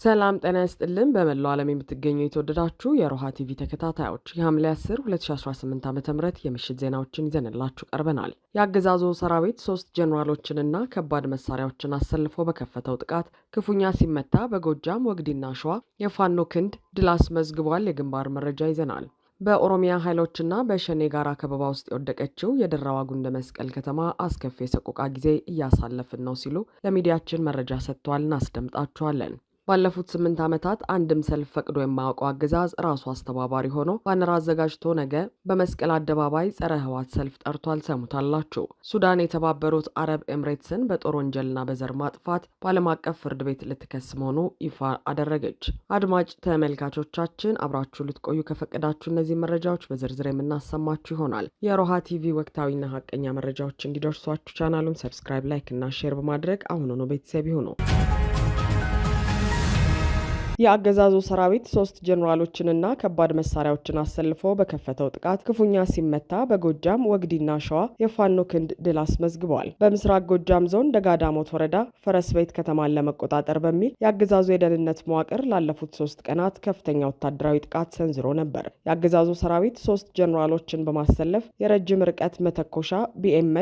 ሰላም ጤና ይስጥልን። በመላው ዓለም የምትገኙ የተወደዳችሁ የሮሃ ቲቪ ተከታታዮች የሐምሌ 10 2018 ዓ.ም የምሽት ዜናዎችን ይዘንላችሁ ቀርበናል። የአገዛዙ ሰራዊት 3 ጀነራሎችንና ከባድ መሳሪያዎችን አሰልፎ በከፈተው ጥቃት ክፉኛ ሲመታ በጎጃም ወግዲና ሸዋ የፋኖ ክንድ ድል አስመዝግቧል። የግንባር መረጃ ይዘናል። በኦሮሚያ ኃይሎችና በሸኔ ጋራ ከበባ ውስጥ የወደቀችው የደራዋ ጉንደ መስቀል ከተማ አስከፊ የሰቆቃ ጊዜ እያሳለፍን ነው ሲሉ ለሚዲያችን መረጃ ሰጥተዋል። እናስደምጣችኋለን። ባለፉት 8 ዓመታት አንድም ሰልፍ ፈቅዶ የማያውቀው አገዛዝ ራሱ አስተባባሪ ሆኖ ባነር አዘጋጅቶ ነገ በመስቀል አደባባይ ጸረ ህወሓት ሰልፍ ጠርቷል። ሰሙታላችሁ። ሱዳን የተባበሩት አረብ ኤምሬትስን በጦር ወንጀልና በዘር ማጥፋት በዓለም አቀፍ ፍርድ ቤት ልትከስ መሆኑ ይፋ አደረገች። አድማጭ ተመልካቾቻችን አብራችሁ ልትቆዩ ከፈቀዳችሁ እነዚህ መረጃዎች በዝርዝር የምናሰማችሁ ይሆናል። የሮሃ ቲቪ ወቅታዊና ሀቀኛ መረጃዎች እንዲደርሷችሁ ቻናሉን ሰብስክራይብ፣ ላይክ እና ሼር በማድረግ አሁኑኑ ቤተሰብ ይሁኑ። የአገዛዙ ሰራዊት 3 ጀነራሎችንና ከባድ መሳሪያዎችን አሰልፎ በከፈተው ጥቃት ክፉኛ ሲመታ በጎጃም ወግዲና ሸዋ የፋኖ ክንድ ድል አስመዝግቧል። በምስራቅ ጎጃም ዞን ደጋዳሞት ወረዳ ፈረስ ቤት ከተማን ለመቆጣጠር በሚል የአገዛዙ የደህንነት መዋቅር ላለፉት 3 ቀናት ከፍተኛ ወታደራዊ ጥቃት ሰንዝሮ ነበር። የአገዛዙ ሰራዊት 3 ጀነራሎችን በማሰለፍ የረጅም ርቀት መተኮሻ ቢኤም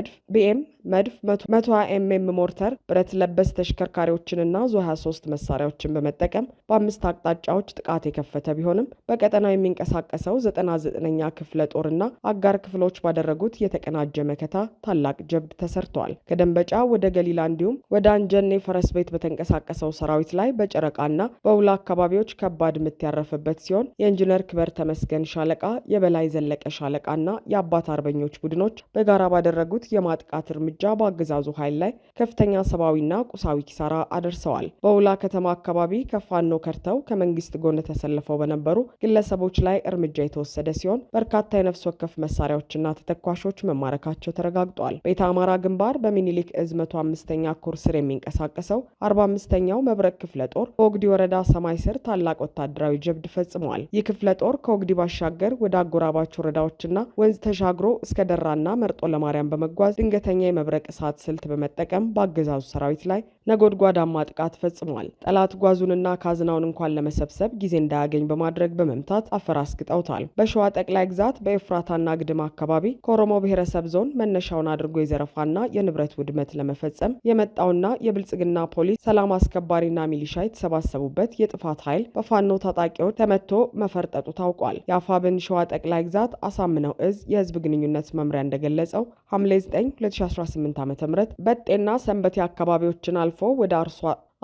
መድፍ 120 ኤምኤም ሞርተር ብረት ለበስ ተሽከርካሪዎችንና ዙ 23 መሳሪያዎችን በመጠቀም በ5 አቅጣጫዎች ጥቃት የከፈተ ቢሆንም በቀጠናው የሚንቀሳቀሰው 99ኛ ክፍለ ጦርና አጋር ክፍሎች ባደረጉት የተቀናጀ መከታ ታላቅ ጀብድ ተሰርተዋል። ከደንበጫ ወደ ገሊላ እንዲሁም ወደ አንጀኔ ፈረስ ቤት በተንቀሳቀሰው ሰራዊት ላይ በጨረቃና በውላ አካባቢዎች ከባድ ምት ያረፈበት ሲሆን የኢንጂነር ክበር ተመስገን ሻለቃ፣ የበላይ ዘለቀ ሻለቃና የአባት አርበኞች ቡድኖች በጋራ ባደረጉት የማጥቃት እርምጃ በአገዛዙ ኃይል ላይ ከፍተኛ ሰብአዊና ቁሳዊ ኪሳራ አደርሰዋል። በውላ ከተማ አካባቢ ከፋኖ ከርተው ከመንግስት ጎን ተሰልፈው በነበሩ ግለሰቦች ላይ እርምጃ የተወሰደ ሲሆን በርካታ የነፍስ ወከፍ መሳሪያዎችና ተተኳሾች መማረካቸው ተረጋግጧል። ቤተ አማራ ግንባር በሚኒሊክ እዝ 105ኛ ኮር ስር የሚንቀሳቀሰው 45ኛው መብረቅ ክፍለ ጦር በወግዲ ወረዳ ሰማይ ስር ታላቅ ወታደራዊ ጀብድ ፈጽመዋል። ይህ ክፍለ ጦር ከወግዲ ባሻገር ወደ አጎራባች ወረዳዎችና ወንዝ ተሻግሮ እስከ ደራና መርጦ ለማርያም በመጓዝ ድንገተኛ የመብረቅ እሳት ስልት በመጠቀም በአገዛዙ ሰራዊት ላይ ነጎድጓዳማ ጥቃት ፈጽሟል። ጠላት ጓዙንና ካዝናውን እንኳን ለመሰብሰብ ጊዜ እንዳያገኝ በማድረግ በመምታት አፈራስግጠውታል። በሸዋ ጠቅላይ ግዛት በኤፍራታና ግድም አካባቢ ከኦሮሞ ብሔረሰብ ዞን መነሻውን አድርጎ የዘረፋና የንብረት ውድመት ለመፈጸም የመጣውና የብልጽግና ፖሊስ፣ ሰላም አስከባሪና ሚሊሻ የተሰባሰቡበት የጥፋት ኃይል በፋኖ ታጣቂዎች ተመቶ መፈርጠጡ ታውቋል። የአፋብን ሸዋ ጠቅላይ ግዛት አሳምነው እዝ የህዝብ ግንኙነት መምሪያ እንደገለጸው ሐምሌ 9 2018 ዓ.ም በጤና ሰንበቴ አካባቢዎችን አልፎ ወደ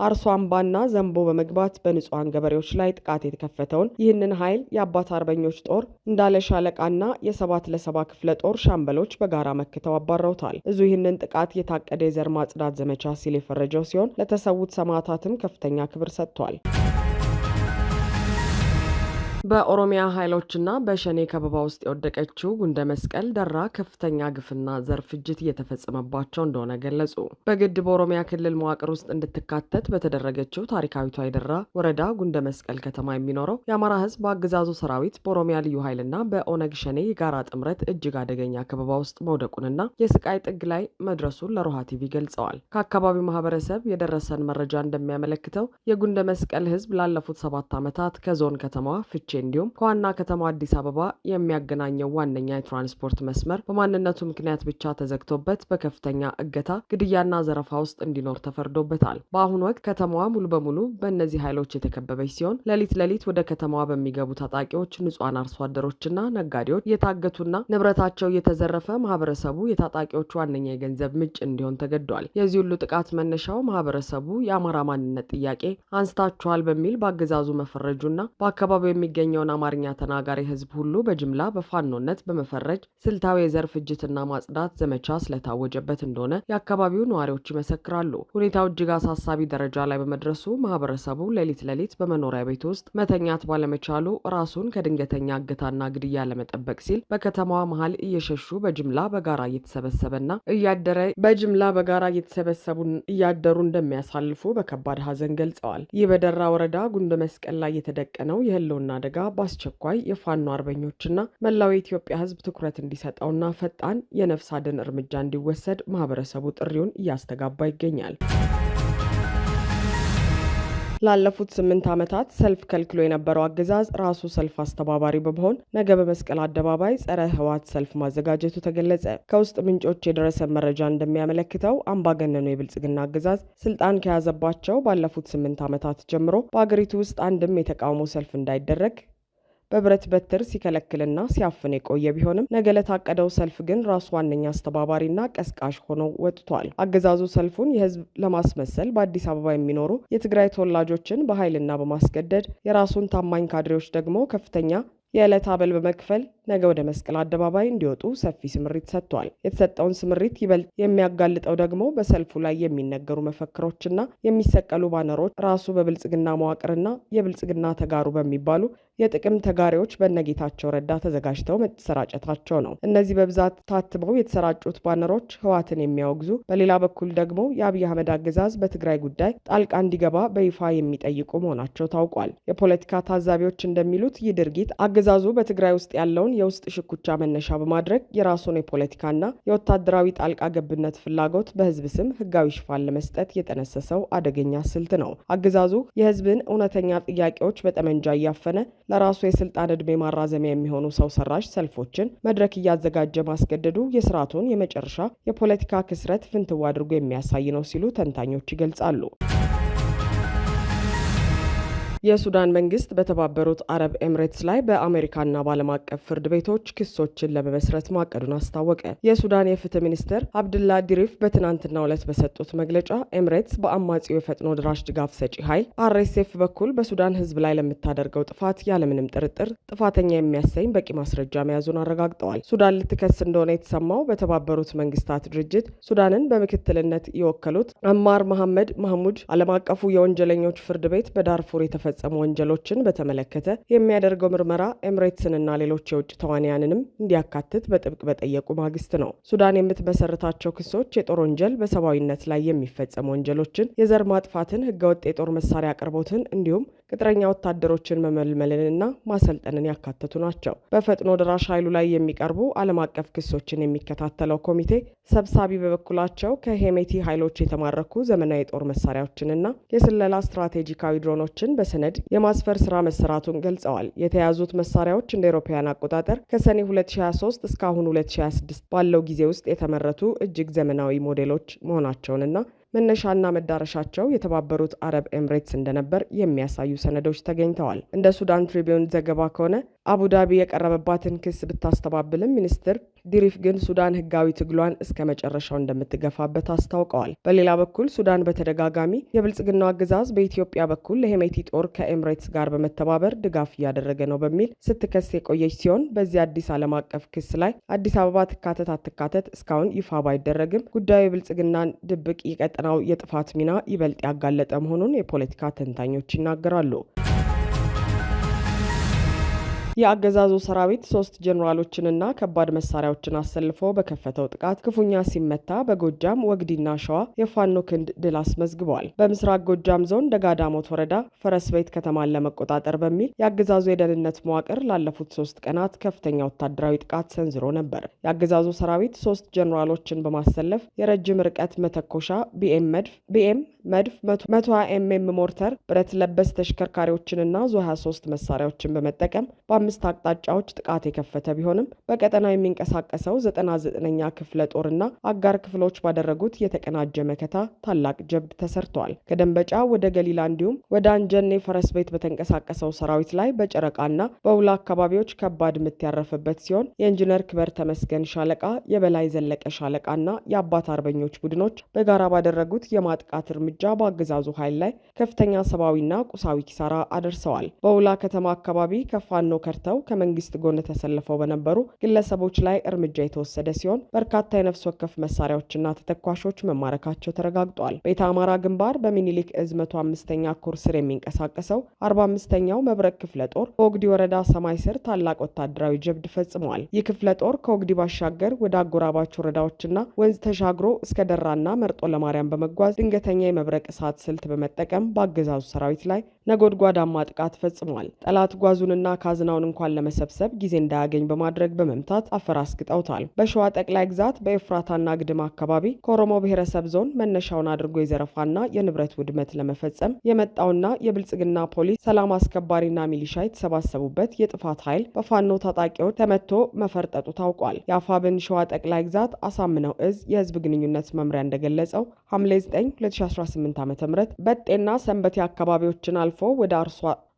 አርሶ አምባና ዘንቦ በመግባት በንጹሃን ገበሬዎች ላይ ጥቃት የተከፈተውን ይህንን ኃይል የአባት አርበኞች ጦር እንዳለ ሻለቃና የ7 ክፍለ ጦር ሻምበሎች በጋራ መክተው አባረውታል። እዙ ይህንን ጥቃት የታቀደ የዘር ማጽዳት ዘመቻ ሲል የፈረጀው ሲሆን ለተሰዉት ሰማዕታትም ከፍተኛ ክብር ሰጥቷል። በኦሮሚያ ኃይሎችና በሸኔ ከበባ ውስጥ የወደቀችው ጉንደ መስቀል ደራ ከፍተኛ ግፍና ዘር ፍጅት እየተፈጸመባቸው እንደሆነ ገለጹ። በግድ በኦሮሚያ ክልል መዋቅር ውስጥ እንድትካተት በተደረገችው ታሪካዊቷ የደራ ወረዳ ጉንደ መስቀል ከተማ የሚኖረው የአማራ ሕዝብ በአገዛዙ ሰራዊት በኦሮሚያ ልዩ ኃይልና በኦነግ ሸኔ የጋራ ጥምረት እጅግ አደገኛ ከበባ ውስጥ መውደቁንና የስቃይ ጥግ ላይ መድረሱን ለሮሃ ቲቪ ገልጸዋል። ከአካባቢው ማህበረሰብ የደረሰን መረጃ እንደሚያመለክተው የጉንደ መስቀል ሕዝብ ላለፉት 7 ዓመታት ከዞን ከተማዋ ፍቼ እንዲሁም ከዋና ከተማ አዲስ አበባ የሚያገናኘው ዋነኛ የትራንስፖርት መስመር በማንነቱ ምክንያት ብቻ ተዘግቶበት በከፍተኛ እገታ፣ ግድያና ዘረፋ ውስጥ እንዲኖር ተፈርዶበታል። በአሁኑ ወቅት ከተማዋ ሙሉ በሙሉ በእነዚህ ኃይሎች የተከበበች ሲሆን ሌሊት ወደ ከተማዋ በሚገቡ ታጣቂዎች ንጹሃን አርሶ አደሮችና ነጋዴዎች እየታገቱና ንብረታቸው እየተዘረፈ ማህበረሰቡ የታጣቂዎቹ ዋነኛ የገንዘብ ምንጭ እንዲሆን ተገዷል። የዚህ ሁሉ ጥቃት መነሻው ማህበረሰቡ የአማራ ማንነት ጥያቄ አንስታችኋል በሚል በአገዛዙ መፈረጁና በአካባቢው የሚገኘውን አማርኛ ተናጋሪ ህዝብ ሁሉ በጅምላ በፋኖነት በመፈረጅ ስልታዊ የዘር ፍጅትና ማጽዳት ዘመቻ ስለታወጀበት እንደሆነ የአካባቢው ነዋሪዎች ይመሰክራሉ። ሁኔታው እጅግ አሳሳቢ ደረጃ ላይ በመድረሱ ማህበረሰቡ ሌሊት በመኖሪያ ቤት ውስጥ መተኛት ባለመቻሉ ራሱን ከድንገተኛ እገታና ግድያ ለመጠበቅ ሲል በከተማዋ መሀል እየሸሹ በጅምላ በጋራ እየተሰበሰቡ እያደሩ እንደሚያሳልፉ በከባድ ሀዘን ገልጸዋል። ይህ በደራ ወረዳ ጉንደ መስቀል ላይ የተደቀነው የህልውና አደጋ በአስቸኳይ የፋኖ አርበኞችና መላው የኢትዮጵያ ህዝብ ትኩረት እንዲሰጠውና ፈጣን የነፍስ አድን እርምጃ እንዲወሰድ ማህበረሰቡ ጥሪውን እያስተጋባ ይገኛል። ላለፉት 8 ዓመታት ሰልፍ ከልክሎ የነበረው አገዛዝ ራሱ ሰልፍ አስተባባሪ በመሆን ነገ በመስቀል አደባባይ ጸረ ህወሓት ሰልፍ ማዘጋጀቱ ተገለጸ። ከውስጥ ምንጮች የደረሰ መረጃ እንደሚያመለክተው አምባገነኑ የብልጽግና አገዛዝ ስልጣን ከያዘባቸው ባለፉት 8 ዓመታት ጀምሮ በአገሪቱ ውስጥ አንድም የተቃውሞ ሰልፍ እንዳይደረግ በብረት በትር ሲከለክልና ሲያፍን የቆየ ቢሆንም ነገ ለታቀደው ሰልፍ ግን ራሱ ዋነኛ አስተባባሪና ቀስቃሽ ሆኖ ወጥቷል። አገዛዙ ሰልፉን የህዝብ ለማስመሰል በአዲስ አበባ የሚኖሩ የትግራይ ተወላጆችን በኃይልና በማስገደድ የራሱን ታማኝ ካድሬዎች ደግሞ ከፍተኛ የዕለት አበል በመክፈል ነገ ወደ መስቀል አደባባይ እንዲወጡ ሰፊ ስምሪት ሰጥቷል። የተሰጠውን ስምሪት ይበልጥ የሚያጋልጠው ደግሞ በሰልፉ ላይ የሚነገሩ መፈክሮችና የሚሰቀሉ ባነሮች ራሱ በብልጽግና መዋቅርና የብልጽግና ተጋሩ በሚባሉ የጥቅም ተጋሪዎች በነጌታቸው ረዳ ተዘጋጅተው መሰራጨታቸው ነው። እነዚህ በብዛት ታትመው የተሰራጩት ባነሮች ህወሓትን የሚያወግዙ፣ በሌላ በኩል ደግሞ የአብይ አህመድ አገዛዝ በትግራይ ጉዳይ ጣልቃ እንዲገባ በይፋ የሚጠይቁ መሆናቸው ታውቋል። የፖለቲካ ታዛቢዎች እንደሚሉት ይህ ድርጊት አገዛዙ በትግራይ ውስጥ ያለውን የውስጥ ሽኩቻ መነሻ በማድረግ የራሱን የፖለቲካና የወታደራዊ ጣልቃ ገብነት ፍላጎት በህዝብ ስም ህጋዊ ሽፋን ለመስጠት የጠነሰሰው አደገኛ ስልት ነው። አገዛዙ የህዝብን እውነተኛ ጥያቄዎች በጠመንጃ እያፈነ ለራሱ የስልጣን ዕድሜ ማራዘሚያ የሚሆኑ ሰው ሰራሽ ሰልፎችን መድረክ እያዘጋጀ ማስገደዱ የስርዓቱን የመጨረሻ የፖለቲካ ክስረት ፍንትው አድርጎ የሚያሳይ ነው ሲሉ ተንታኞች ይገልጻሉ። የሱዳን መንግስት በተባበሩት አረብ ኤምሬትስ ላይ በአሜሪካና በዓለም አቀፍ ፍርድ ቤቶች ክሶችን ለመመስረት ማቀዱን አስታወቀ። የሱዳን የፍትህ ሚኒስትር አብድላ ዲሪፍ በትናንትናው ዕለት በሰጡት መግለጫ ኤምሬትስ በአማጺው የፈጥኖ ድራሽ ድጋፍ ሰጪ ኃይል አርኤስኤፍ በኩል በሱዳን ህዝብ ላይ ለምታደርገው ጥፋት ያለምንም ጥርጥር ጥፋተኛ የሚያሰኝ በቂ ማስረጃ መያዙን አረጋግጠዋል። ሱዳን ልትከስ እንደሆነ የተሰማው በተባበሩት መንግስታት ድርጅት ሱዳንን በምክትልነት የወከሉት አማር መሐመድ ማህሙድ ዓለም አቀፉ የወንጀለኞች ፍርድ ቤት በዳርፉር የተፈጸሙ ወንጀሎችን በተመለከተ የሚያደርገው ምርመራ ኤምሬትስንና ሌሎች የውጭ ተዋንያንንም እንዲያካትት በጥብቅ በጠየቁ ማግስት ነው። ሱዳን የምትመሰርታቸው ክሶች የጦር ወንጀል፣ በሰብአዊነት ላይ የሚፈጸሙ ወንጀሎችን፣ የዘር ማጥፋትን፣ ህገወጥ የጦር መሳሪያ አቅርቦትን እንዲሁም ቅጥረኛ ወታደሮችን መመልመልንና ማሰልጠንን ያካተቱ ናቸው። በፈጥኖ ደራሽ ኃይሉ ላይ የሚቀርቡ ዓለም አቀፍ ክሶችን የሚከታተለው ኮሚቴ ሰብሳቢ በበኩላቸው ከሄሜቲ ኃይሎች የተማረኩ ዘመናዊ የጦር መሳሪያዎችንና የስለላ ስትራቴጂካዊ ድሮኖችን በሰነድ የማስፈር ስራ መሰራቱን ገልጸዋል። የተያዙት መሳሪያዎች እንደ አውሮፓውያን አቆጣጠር ከሰኔ 2023 እስካሁን 2026 ባለው ጊዜ ውስጥ የተመረቱ እጅግ ዘመናዊ ሞዴሎች መሆናቸውንና መነሻና መዳረሻቸው የተባበሩት አረብ ኤምሬትስ እንደነበር የሚያሳዩ ሰነዶች ተገኝተዋል። እንደ ሱዳን ትሪቢዩን ዘገባ ከሆነ አቡዳቢ የቀረበባትን ክስ ብታስተባብልም ሚኒስትር ዲሪፍ ግን ሱዳን ህጋዊ ትግሏን እስከ መጨረሻው እንደምትገፋበት አስታውቀዋል። በሌላ በኩል ሱዳን በተደጋጋሚ የብልጽግናው አገዛዝ በኢትዮጵያ በኩል ለሄሜቲ ጦር ከኤምሬትስ ጋር በመተባበር ድጋፍ እያደረገ ነው በሚል ስትከስ የቆየች ሲሆን በዚህ አዲስ ዓለም አቀፍ ክስ ላይ አዲስ አበባ ትካተት አትካተት እስካሁን ይፋ ባይደረግም ጉዳዩ የብልጽግናን ድብቅ የቀጠናው የጥፋት ሚና ይበልጥ ያጋለጠ መሆኑን የፖለቲካ ተንታኞች ይናገራሉ። የአገዛዙ ሰራዊት 3 ጀኔራሎችንና ከባድ መሳሪያዎችን አሰልፎ በከፈተው ጥቃት ክፉኛ ሲመታ በጎጃም ወግዲና ሸዋ የፋኖ ክንድ ድል አስመዝግበዋል። በምስራቅ ጎጃም ዞን ደጋዳሞት ወረዳ ፈረስ ቤት ከተማን ለመቆጣጠር በሚል የአገዛዙ የደህንነት መዋቅር ላለፉት 3 ቀናት ከፍተኛ ወታደራዊ ጥቃት ሰንዝሮ ነበር። የአገዛዙ ሰራዊት 3 ጀኔራሎችን በማሰለፍ የረጅም ርቀት መተኮሻ ቢኤም መድፍ 120 ኤምኤም ሞርተር፣ ብረት ለበስ ተሽከርካሪዎችንና ዙ 23 መሳሪያዎችን በመጠቀም በ5 አቅጣጫዎች ጥቃት የከፈተ ቢሆንም በቀጠናው የሚንቀሳቀሰው 99ኛ ክፍለ ጦርና አጋር ክፍሎች ባደረጉት የተቀናጀ መከታ ታላቅ ጀብድ ተሰርተዋል። ከደንበጫ ወደ ገሊላ እንዲሁም ወደ አንጀኔ ፈረስ ቤት በተንቀሳቀሰው ሰራዊት ላይ በጨረቃና በውላ አካባቢዎች ከባድ ምት ያረፈበት ሲሆን የኢንጂነር ክበር ተመስገን ሻለቃ፣ የበላይ ዘለቀ ሻለቃና የአባት አርበኞች ቡድኖች በጋራ ባደረጉት የማጥቃት እርምጃ በአገዛዙ ኃይል ላይ ከፍተኛ ሰብአዊና ቁሳዊ ኪሳራ አደርሰዋል። በውላ ከተማ አካባቢ ከፋኖ ከርተው ከመንግስት ጎን ተሰልፈው በነበሩ ግለሰቦች ላይ እርምጃ የተወሰደ ሲሆን በርካታ የነፍስ ወከፍ መሳሪያዎችና ተተኳሾች መማረካቸው ተረጋግጧል። ቤተ አማራ ግንባር በሚኒሊክ እዝ 105ኛ ኮር ስር የሚንቀሳቀሰው 45ኛው መብረቅ ክፍለ ጦር በወግዲ ወረዳ ሰማይ ስር ታላቅ ወታደራዊ ጀብድ ፈጽመዋል። ይህ ክፍለ ጦር ከወግዲ ባሻገር ወደ አጎራባች ወረዳዎችና ወንዝ ተሻግሮ እስከ ደራና መርጦ ለማርያም በመጓዝ ድንገተኛ የመብረቅ እሳት ስልት በመጠቀም በአገዛዙ ሰራዊት ላይ ነጎድጓዳማ ጥቃት ፈጽሟል። ጠላት ጓዙንና ካዝናውን እንኳን ለመሰብሰብ ጊዜ እንዳያገኝ በማድረግ በመምታት አፈራስግጠውታል። በሸዋ ጠቅላይ ግዛት በኤፍራታና ግድም አካባቢ ከኦሮሞ ብሔረሰብ ዞን መነሻውን አድርጎ የዘረፋና የንብረት ውድመት ለመፈጸም የመጣውና የብልጽግና ፖሊስ፣ ሰላም አስከባሪና ሚሊሻ የተሰባሰቡበት የጥፋት ኃይል በፋኖ ታጣቂዎች ተመቶ መፈርጠጡ ታውቋል። የአፋብን ሸዋ ጠቅላይ ግዛት አሳምነው እዝ የህዝብ ግንኙነት መምሪያ እንደገለጸው ሐምሌ 9 2018 ዓ.ም በጤና ሰንበቴ አካባቢዎችን አልፎ ወደ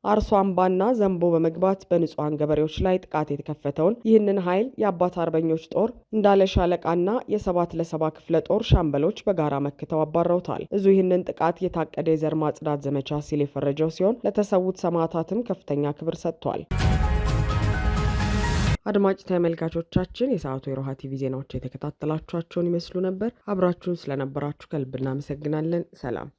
አርሶ አምባና ዘንቦ በመግባት በንጹሃን ገበሬዎች ላይ ጥቃት የተከፈተውን ይህንን ኃይል የአባት አርበኞች ጦር እንዳለ ሻለቃና የ7 ክፍለ ጦር ሻምበሎች በጋራ መክተው አባረውታል። እዙ ይህንን ጥቃት የታቀደ የዘር ማጽዳት ዘመቻ ሲል የፈረጀው ሲሆን ለተሰዉት ሰማዕታትም ከፍተኛ ክብር ሰጥቷል። አድማጭ ተመልካቾቻችን የሰዓቱ የሮሃ ቲቪ ዜናዎች የተከታተላችኋቸውን ይመስሉ ነበር። አብራችሁን ስለነበራችሁ ከልብ እናመሰግናለን። ሰላም።